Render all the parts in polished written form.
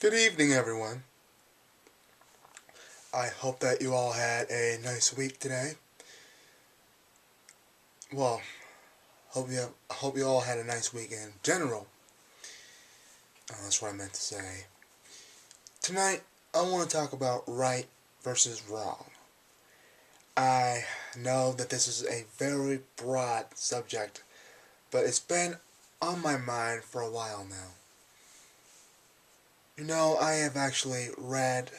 Good evening, everyone. I hope that you all had a nice week today. Well, hope you all had a nice week in general. That's what I meant to say. Tonight, I want to talk about right versus wrong. I know that this is a very broad subject, but it's been on my mind for a while now. I have actually read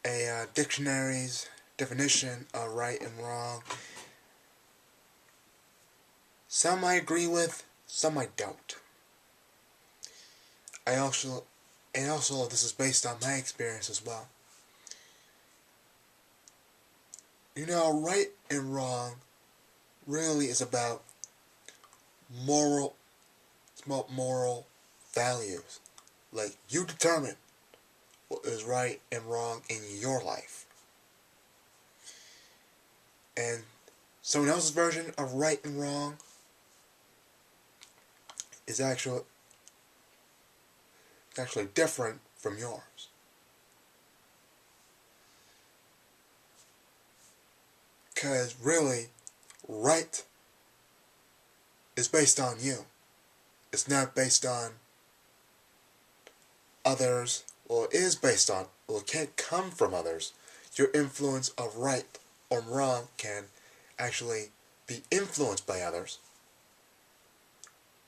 a dictionary's definition of right and wrong. Some I agree with, some I don't. I also, and also this is based on my experience as well. Right and wrong really is about moral, it's about moral values. Like, you determine what is right and wrong in your life. And someone else's version of right and wrong is actually different from yours. Because really, right is based on you. It's not based on others. Well, it is based on, well, it can't come from others. Your influence of right or wrong can actually be influenced by others.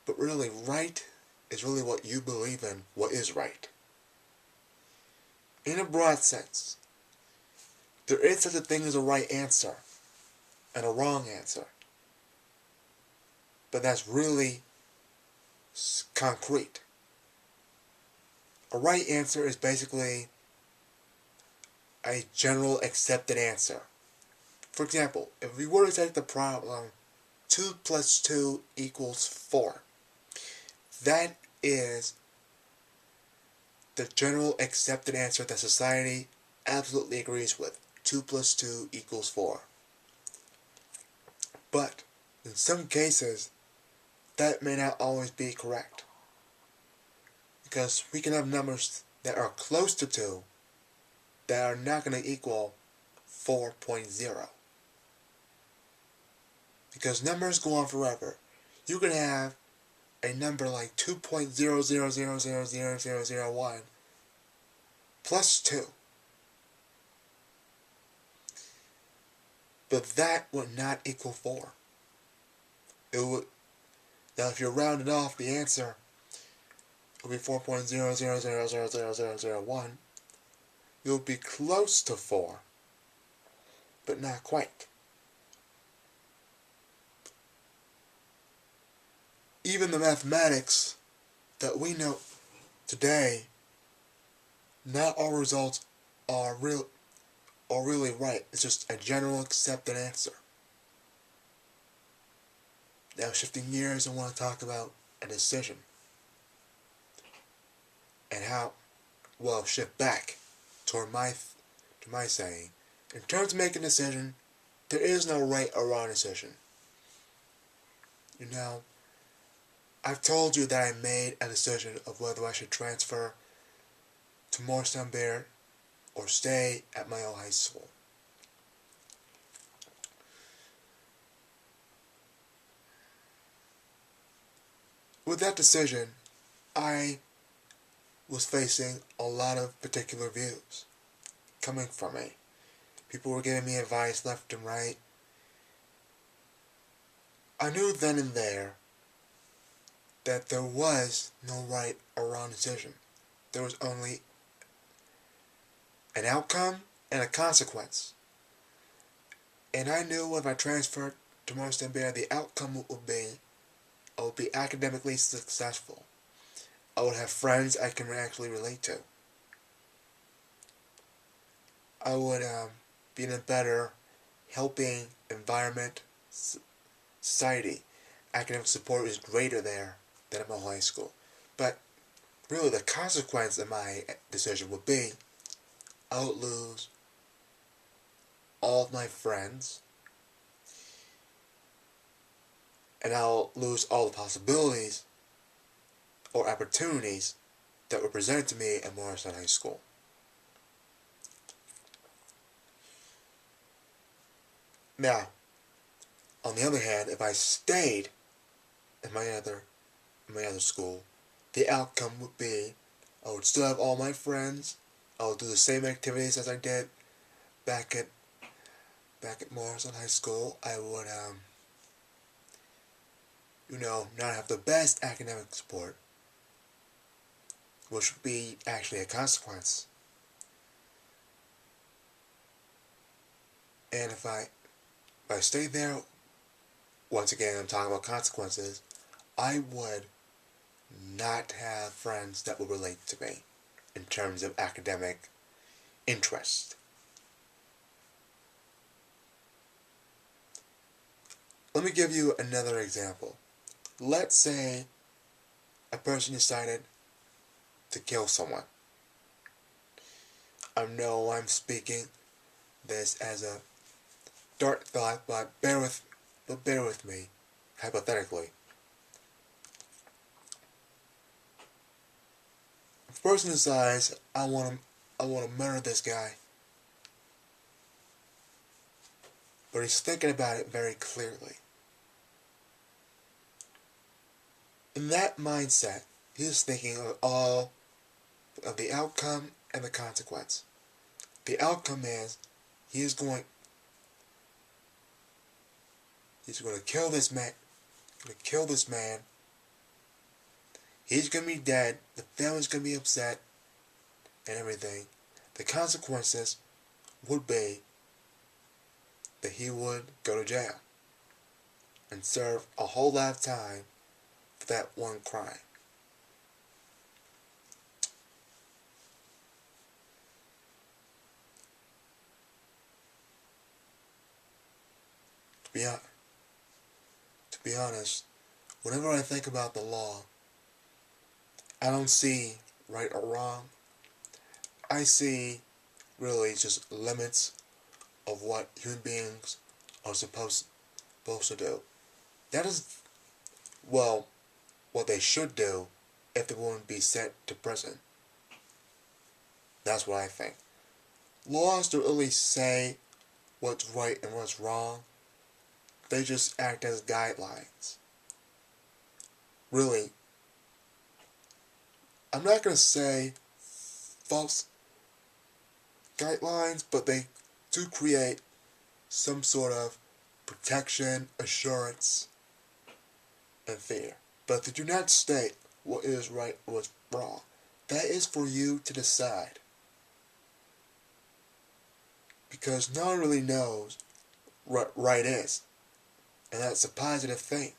But really, right is really what you believe in, what is right. In a broad sense, there is such a thing as a right answer and a wrong answer. But that's really concrete. A right answer is basically a general accepted answer. For example, if we were to take the problem 2 plus 2 equals 4, that is the general accepted answer that society absolutely agrees with. 2 plus 2 equals 4. But in some cases, that may not always be correct. Because we can have numbers that are close to 2 that are not going to equal 4.0. Because numbers go on forever. You can have a number like 2.000000001 plus 2. But that would not equal 4. It would. Now, if you rounded off the answer, it would be 4.000000001. It would be close to 4, but not quite. Even the mathematics that we know today, not all results are really right. It's just a general accepted answer. Now, shifting gears, I want to talk about a decision and how, shift back toward my saying. In terms of making a decision, there is no right or wrong decision. I've told you that I made a decision of whether I should transfer to Morristown Bear or stay at my old high school. With that decision, I was facing a lot of particular views coming from me. People were giving me advice left and right. I knew then and there that there was no right or wrong decision. There was only an outcome and a consequence. And I knew if I transferred to Morristown Bear, the outcome would be I would be academically successful. I would have friends I can actually relate to. I would be in a better helping environment, society. Academic support is greater there than at my high school. But really, the consequence of my decision would be I would lose all of my friends, and I'll lose all the possibilities or opportunities that were presented to me at Morrison High School. Now, on the other hand, if I stayed in my other school, the outcome would be I would still have all my friends. I would do the same activities as I did back at Morrison High School. I would not have the best academic support, which would be actually a consequence. And if I stay there, once again I'm talking about consequences, I would not have friends that would relate to me in terms of academic interest. Let me give you another example. Let's say a person decided to kill someone. I know I'm speaking this as a dark thought, but bear with me, hypothetically. If a person decides, I want to murder this guy, but he's thinking about it very clearly. In that mindset, he's thinking of all of the outcome and the consequence. The outcome is he's going to kill this man. He's going to be dead. The family's going to be upset and everything. The consequences would be that he would go to jail and serve a whole lot of time for that one crime. To be honest, whenever I think about the law, I don't see right or wrong. I see really just limits of what human beings are supposed to do. That is, well, what they should do if they wouldn't be sent to prison. That's what I think. Laws don't really say what's right and what's wrong. They just act as guidelines. Really, I'm not going to say false guidelines, but they do create some sort of protection, assurance, and fear. But they do not state what is right or what's wrong. That is for you to decide. Because no one really knows what right is. And that's a positive thing.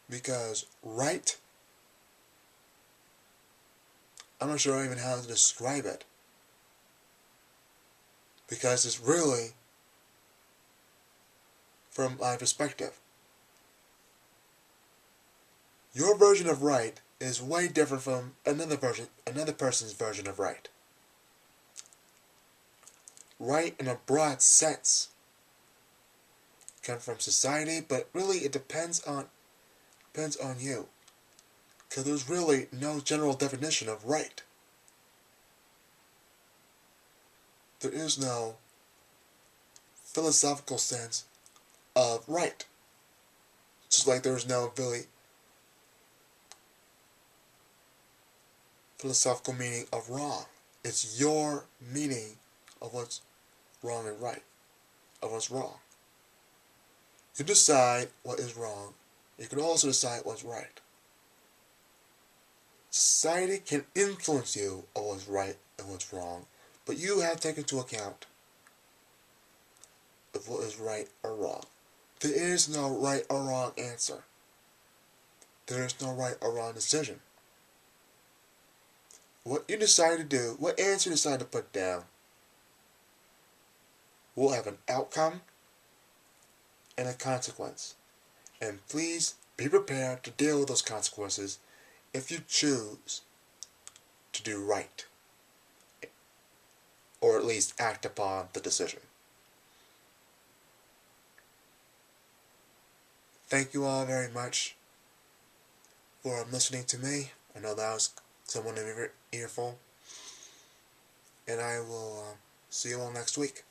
Because right, I'm not sure even how to describe it. Because it's really, from my perspective, your version of right is way different from another person's version of right. Right in a broad sense come from society, but really it depends on you. Because there's really no general definition of right. There is no philosophical sense of right. Just like there's no really philosophical meaning of wrong. It's your meaning of what's wrong and right, of what's wrong. You decide what is wrong. You can also decide what's right. Society can influence you on what's right and what's wrong, but you have to take into account of what is right or wrong. There is no right or wrong answer. There is no right or wrong decision. What you decide to do, what answer you decide to put down, will have an outcome and a consequence. And please be prepared to deal with those consequences if you choose to do right, or at least act upon the decision. Thank you all very much for listening to me. I know that was somewhat of an earful. And I will see you all next week.